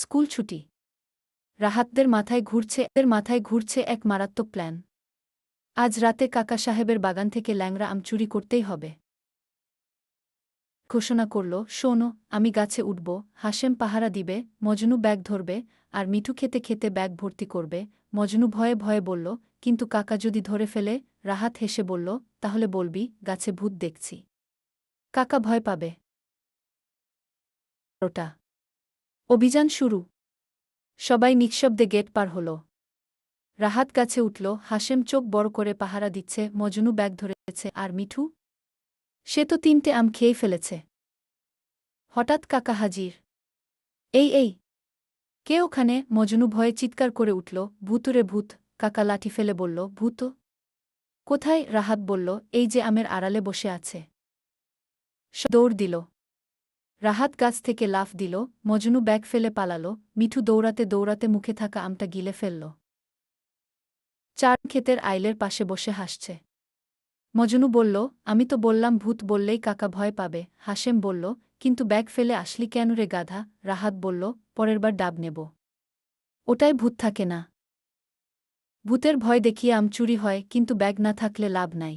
School ছুটি। রাহাতদের মাথায় ঘুরছে এক মারাত্মক প্ল্যান। আজ রাতে কাকা সাহেবের বাগান থেকে ল্যাংড়া আম চুরি করতেই হবে। ঘোষণা করল, শোনো, আমি গাছে উঠব, হাশেম পাহারা দিবে, মজনু ব্যাগ ধরবে, আর মিঠু খেতে খেতে ব্যাগ ভর্তি করবে। মজনু ভয়ে ভয়ে বলল, কিন্তু কাকা যদি ধরে ফেলে? রাহাত হেসে বলল, তাহলে বলবি, গাছে ভূত দেখছি। কাকা ভয় পাবে। ওটা অভিযান শুরু। সবাই নিঃশব্দে গেট পার হল। রাহাত গাছে উঠল, হাশেম চোখ বড় করে পাহারা দিচ্ছে, মজনু ব্যাগ ধরেছে, আর মিঠু? সে তো 3টে আম খেয়েই ফেলেছে। হঠাৎ কাকা হাজির। এই কে ওখানে? মজনু ভয়ে চিৎকার করে উঠল, ভূতুরে ভূত। কাকা লাঠি ফেলে বলল, ভূত? কোথায়? রাহাত বলল, এই যে আমের আড়ালে বসে আছে। দৌড় দিল। রাহাত গাছ থেকে লাফ দিল, মজনু ব্যাগ ফেলে পালালো, মিঠু দৌড়াতে দৌড়াতে মুখে থাকা আমটা গিলে ফেলল। চার ক্ষেতের আইলের পাশে বসে হাসছে। মজনু বলল, আমি তো বললাম ভূত বললেই কাকা ভয় পাবে। হাশেম বলল, কিন্তু ব্যাগ ফেলে আসলি কেন রে গাধা? রাহাত বলল, পরেরবার ডাব নেব। ওটাই ভূত থাকে না। ভূতের ভয় দেখিয়ে আম চুরি হয়, কিন্তু ব্যাগ না থাকলে লাভ নাই।